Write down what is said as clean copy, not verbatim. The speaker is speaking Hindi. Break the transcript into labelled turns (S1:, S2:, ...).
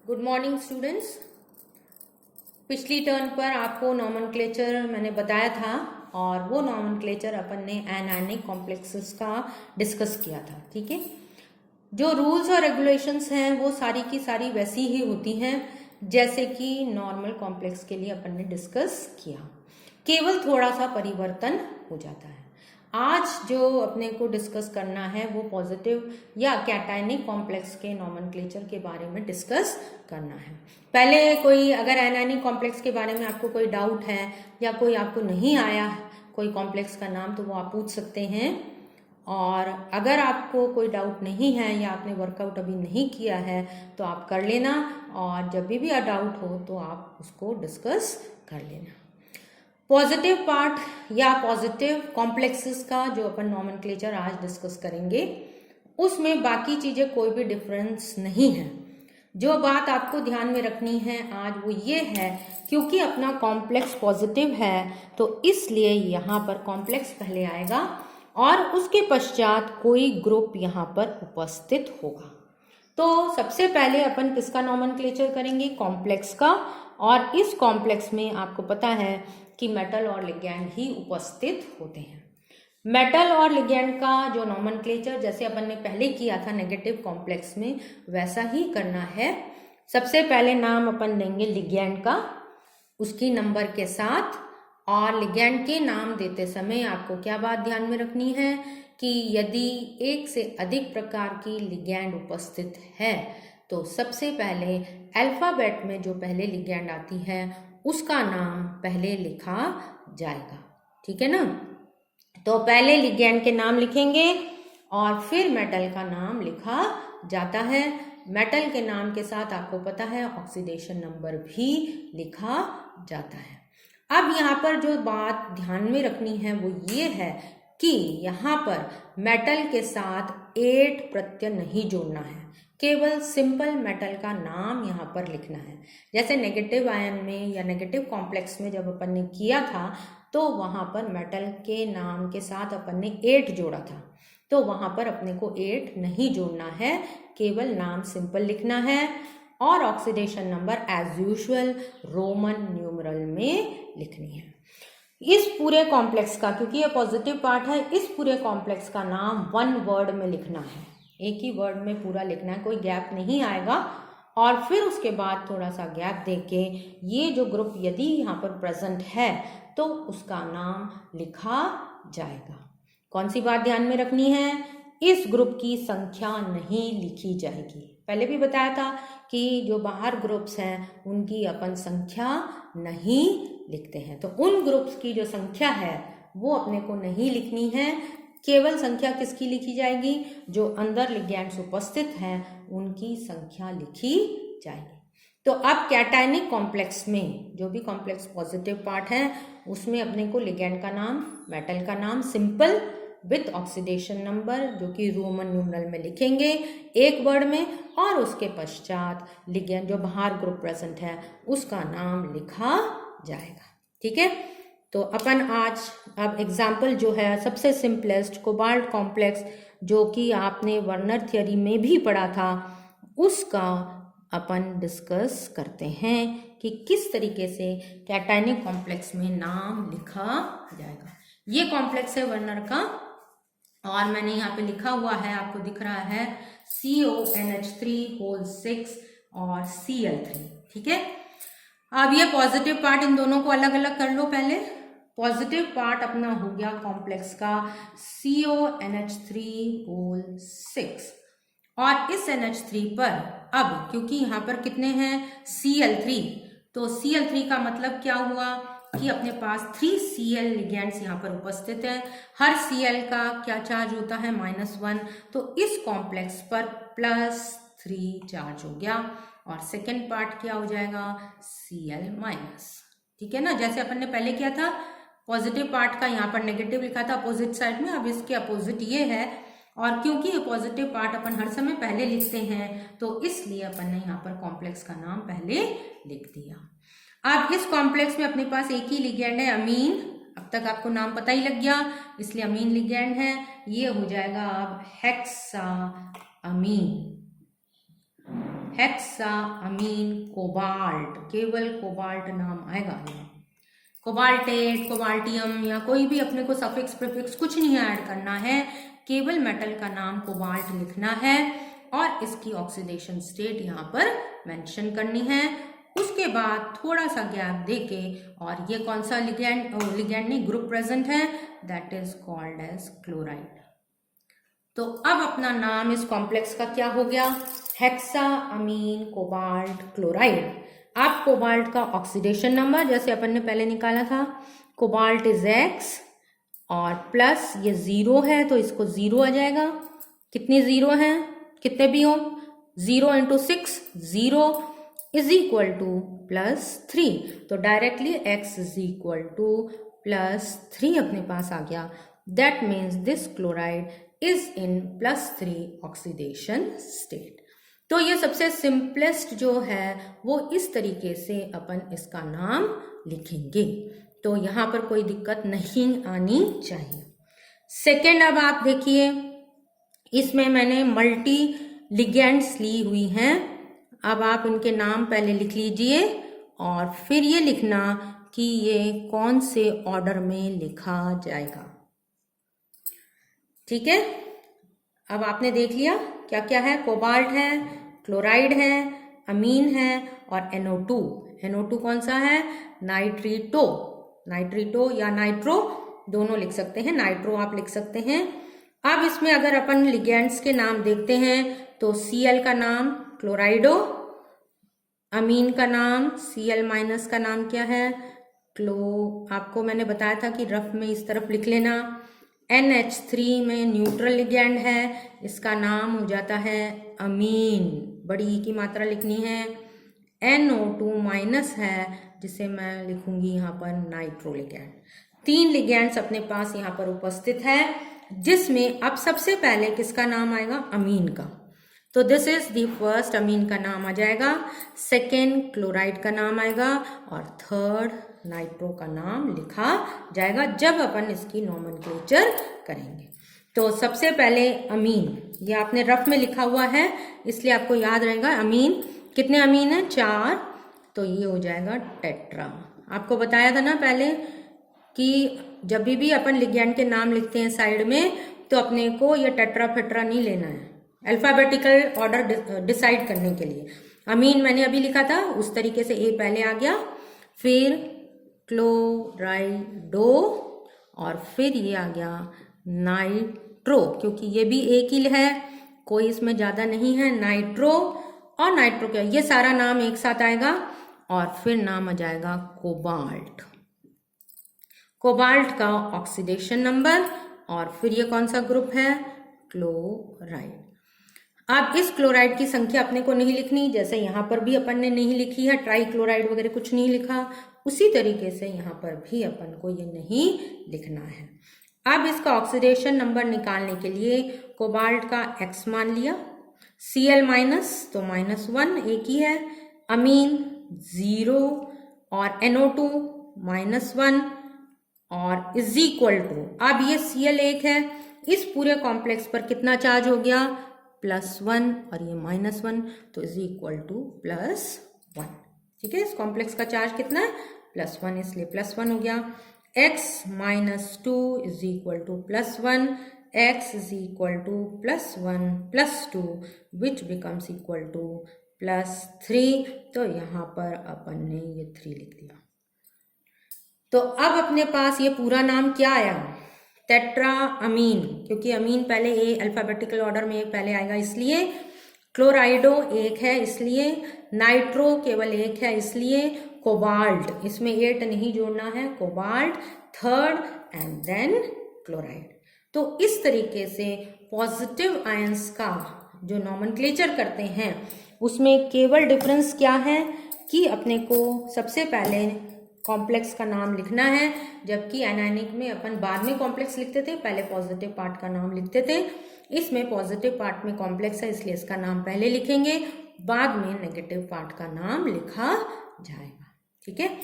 S1: Good morning students. पिछली टर्न पर आपको नॉमेनक्लेचर मैंने बताया था और वो नॉमेनक्लेचर अपन ने एनायनिक कॉम्प्लेक्सेस का डिस्कस किया था। ठीक है, जो रूल्स और रेगुलेशंस हैं वो सारी की सारी वैसी ही होती हैं जैसे कि नॉर्मल कॉम्प्लेक्स के लिए अपन ने डिस्कस किया, केवल थोड़ा सा परिवर्तन हो जाता है। आज जो अपने को डिस्कस करना है वो पॉजिटिव या कैटायनिक कॉम्प्लेक्स के नॉमेनक्लेचर के बारे में डिस्कस करना है। पहले कोई अगर एनायनिक कॉम्प्लेक्स के बारे में आपको कोई डाउट है या कोई आपको नहीं आया कोई कॉम्प्लेक्स का नाम तो वो आप पूछ सकते हैं, और अगर आपको कोई डाउट नहीं है या आपने वर्कआउट अभी नहीं किया है तो आप कर लेना, और जब भी डाउट हो तो आप उसको डिस्कस कर लेना। पॉजिटिव पार्ट या पॉजिटिव कॉम्प्लेक्सेस का जो अपन नॉमेनक्लेचर आज डिस्कस करेंगे उसमें बाकी चीजें कोई भी डिफरेंस नहीं है। जो बात आपको ध्यान में रखनी है आज वो ये है, क्योंकि अपना कॉम्प्लेक्स पॉजिटिव है तो इसलिए यहाँ पर कॉम्प्लेक्स पहले आएगा और उसके पश्चात कोई ग्रुप यहाँ पर उपस्थित होगा। तो सबसे पहले अपन किसका नॉमेनक्लेचर करेंगे? कॉम्प्लेक्स का। और इस कॉम्प्लेक्स में आपको पता है कि मेटल और लिगैंड ही उपस्थित होते हैं। मेटल और लिगैंड का जो नॉमेनक्लेचर जैसे अपन ने पहले किया था नेगेटिव कॉम्प्लेक्स में वैसा ही करना है। सबसे पहले नाम अपन देंगे लिगैंड का उसकी नंबर के साथ, और लिगैंड के नाम देते समय आपको क्या बात ध्यान में रखनी है कि यदि एक से अधिक प्रकार की लिगैंड उपस्थित है तो सबसे पहले अल्फाबेट में जो पहले लिगैंड आती है उसका नाम पहले लिखा जाएगा। ठीक है ना? तो पहले लिगैंड के नाम लिखेंगे और फिर मेटल का नाम लिखा जाता है। मेटल के नाम के साथ आपको पता है ऑक्सीडेशन नंबर भी लिखा जाता है। अब यहाँ पर जो बात ध्यान में रखनी है वो ये है कि यहाँ पर मेटल के साथ 8 प्रत्यय नहीं जोड़ना है, केवल सिंपल मेटल का नाम यहाँ पर लिखना है। जैसे नेगेटिव आयन में या नेगेटिव कॉम्प्लेक्स में जब अपन ने किया था तो वहाँ पर मेटल के नाम के साथ अपन ने 8 जोड़ा था, तो वहाँ पर अपने को 8 नहीं जोड़ना है, केवल नाम सिंपल लिखना है और oxidation number as usual Roman numeral में लिखनी है। इस पूरे कॉम्प्लेक्स का, क्योंकि ये पॉजिटिव पार्ट है, इस पूरे कॉम्प्लेक्स का नाम 1 वर्ड में लिखना है, एक ही वर्ड में पूरा लिखना है, कोई गैप नहीं आएगा। और फिर उसके बाद थोड़ा सा गैप देके ये जो ग्रुप यदि यहाँ पर प्रेजेंट है तो उसका नाम लिखा जाएगा। कौन सी बात ध्यान में रखनी है? इस ग्रुप की संख्या नहीं लिखी जाएगी। पहले भी बताया था कि जो बाहर ग्रुप्स हैं उनकी अपन संख्या नहीं लिखते हैं, तो उन ग्रुप्स की जो संख्या है वो अपने को नहीं लिखनी है, केवल संख्या किसकी लिखी जाएगी? जो अंदर लिगैंड्स उपस्थित हैं उनकी संख्या लिखी जाएगी। तो अब कैटायनिक कॉम्प्लेक्स में जो भी कॉम्प्लेक्स पॉजिटिव पार्ट है उसमें अपने को लिगैंड का नाम, मेटल का नाम सिंपल विथ ऑक्सीडेशन नंबर जो कि रोमन न्यूमरल में लिखेंगे एक वर्ड में, और उसके पश्चात लिगैंड जो बाहर ग्रुप प्रेजेंट है उसका नाम लिखा जाएगा। ठीक है, तो अपन आज अब एग्जाम्पल जो है सबसे सिंपलेस्ट कोबाल्ट कॉम्प्लेक्स जो कि आपने वर्नर थ्योरी में भी पढ़ा था उसका अपन डिस्कस करते हैं कि किस तरीके से कैटायनिक कॉम्प्लेक्स में नाम लिखा जाएगा। ये कॉम्प्लेक्स है वर्नर का और मैंने यहाँ पे लिखा हुआ है, आपको दिख रहा है CONH3 6 और Cl3। ठीक है, अब ये पॉजिटिव पार्ट इन दोनों को अलग अलग कर लो। पहले पॉजिटिव पार्ट अपना हो गया कॉम्प्लेक्स का CONH3 6, और इस NH3 पर अब क्योंकि यहाँ पर कितने हैं Cl3, तो Cl3 का मतलब क्या हुआ कि अपने पास 3 Cl लिगैंड्स यहाँ पर उपस्थित है। हर Cl का क्या चार्ज होता है? -1, तो इस कॉम्प्लेक्स पर +3 चार्ज हो गया और सेकेंड पार्ट क्या हो जाएगा? Cl-। ठीक है ना, जैसे अपन ने पहले किया था पॉजिटिव पार्ट का यहाँ पर नेगेटिव लिखा था अपोजिट साइड में, अब इसके अपोजिट ये है, और क्योंकि ये पॉजिटिव पार्ट अपन हर समय पहले लिखते हैं तो इसलिए अपन ने यहाँ पर कॉम्प्लेक्स का नाम पहले लिख दिया। अब इस कॉम्प्लेक्स में अपने पास एक ही लिगैंड है अमीन, अब तक आपको नाम पता ही लग गया इसलिए अमीन लिगैंड है, ये हो जाएगा अब हेक्सा अमीन। हेक्सा अमीन कोबाल्ट, केवल कोबाल्ट नाम आएगा। कोबाल्टेट, कोबाल्टियम या कोई भी अपने को सफिक्स प्रीफिक्स कुछ नहीं ऐड करना है, केवल मेटल का नाम कोबाल्ट लिखना है और इसकी ऑक्सीडेशन स्टेट यहाँ पर मेंशन करनी है। उसके बाद थोड़ा सा गैप देके, और ये कौन सा लिगेंड नहीं ग्रुप प्रेजेंट है, that is called as chloride. तो अब अपना नाम इस कॉम्प्लेक्स का क्या हो गया, हेक्सा अमीन कोबाल्ट क्लोराइड। अब कोबाल्ट का ऑक्सीडेशन नंबर जैसे अपन ने पहले निकाला था, कोबाल्ट इज X और प्लस ये 0 है तो इसको 0 आ जाएगा। कितनी 0 हैं, कितने भी हो, 0 × 6 0 इज इक्वल टू +3, तो directly X is equal to +3 अपने पास आ गया। That means this chloride is in +3 oxidation state. तो ये सबसे सिंपलेस्ट जो है वो इस तरीके से अपन इसका नाम लिखेंगे, तो यहाँ पर कोई दिक्कत नहीं आनी चाहिए। सेकेंड, अब आप देखिए इसमें मैंने मल्टी लिगेंड्स ली हुई हैं। अब आप इनके नाम पहले लिख लीजिए और फिर ये लिखना कि ये कौन से ऑर्डर में लिखा जाएगा। ठीक है, अब आपने देख लिया क्या क्या है, कोबाल्ट है, क्लोराइड है, अमीन है और NO2। NO2 कौन सा है, नाइट्रीटो, नाइट्रीटो या नाइट्रो दोनों लिख सकते हैं, नाइट्रो आप लिख सकते हैं। अब इसमें अगर अपन लिगेंड्स के नाम देखते हैं तो Cl का नाम क्लोराइडो, अमीन का नाम Cl- का नाम क्या है, आपको मैंने बताया था कि रफ में इस तरफ लिख लेना। NH3 में न्यूट्रल लिगेंड है, इसका नाम हो जाता है अमीन, बड़ी ई की मात्रा लिखनी है। NO2- है जिसे मैं लिखूंगी यहाँ पर नाइट्रो लिगेंड। 3 लिगेंड्स अपने पास यहाँ पर उपस्थित है, जिसमें अब सबसे पहले किसका नाम आएगा, अमीन का। तो दिस इज द फर्स्ट, अमीन का नाम आ जाएगा, सेकेंड क्लोराइड का नाम आएगा और थर्ड नाइट्रो का नाम लिखा जाएगा जब अपन इसकी नोमेनक्लेचर करेंगे। तो सबसे पहले अमीन, ये आपने रफ में लिखा हुआ है इसलिए आपको याद रहेगा। अमीन, कितने अमीन है, 4, तो ये हो जाएगा टेट्रा। आपको बताया था ना पहले कि जब भी अपन लिगेंड के नाम लिखते हैं साइड में, तो अपने को ये टेट्रा फेट्रा नहीं लेना है, अल्फाबेटिकल ऑर्डर डिसाइड करने के लिए। अमीन मैंने अभी लिखा था उस तरीके से, ए पहले आ गया, फिर क्लोराइडो और फिर ये आ गया नाइट्रो, क्योंकि ये भी एक ही है, कोई इसमें ज्यादा नहीं है। नाइट्रो और नाइट्रो क्या, ये सारा नाम एक साथ आएगा और फिर नाम आ जाएगा कोबाल्ट। कोबाल्ट का ऑक्सीडेशन नंबर और फिर ये कौन सा ग्रुप है, क्लोराइड। अब इस क्लोराइड की संख्या अपने को नहीं लिखनी, जैसे यहाँ पर भी अपन ने नहीं लिखी है, ट्राई क्लोराइड वगैरह कुछ नहीं लिखा, उसी तरीके से यहाँ पर भी अपन को ये नहीं लिखना है। अब इसका ऑक्सीडेशन नंबर निकालने के लिए कोबाल्ट का X मान लिया, Cl- तो -1 एक ही है, अमीन 0 और NO2 -1 और इज इक्वल टू, अब ये Cl एक है, इस पूरे कॉम्प्लेक्स पर कितना चार्ज हो गया, +1 और ये -1, तो इज इक्वल टू +1। ठीक है, इस कॉम्प्लेक्स का चार्ज कितना है, +1, इसलिए +1 हो गया। X- 2 is equal to +1, X is equal to +1 +2 which becomes equal to +3, तो यहाँ पर अपन ने ये 3 लिख दिया। तो अब अपने पास ये पूरा नाम क्या आया, टेट्रा अमीन, क्योंकि अमीन पहले ए अल्फाबेटिकल ऑर्डर में पहले आएगा इसलिए, क्लोराइडो एक है इसलिए, नाइट्रो केवल एक है इसलिए, कोबाल्ट इसमें 8 नहीं जोड़ना है, cobalt third and then chloride. तो इस तरीके से पॉजिटिव आयंस का जो नोमेनक्लेचर करते हैं उसमें केवल डिफरेंस क्या है कि अपने को सबसे पहले कॉम्प्लेक्स का नाम लिखना है, जबकि एनायनिक में अपन बाद में कॉम्प्लेक्स लिखते थे, पहले पॉजिटिव पार्ट का नाम लिखते थे। इसमें पॉजिटिव पार्ट में कॉम्प्लेक्स है इसलिए इसका नाम पहले लिखेंगे, बाद में नेगेटिव पार्ट का नाम लिखा जाएगा। ठीक है।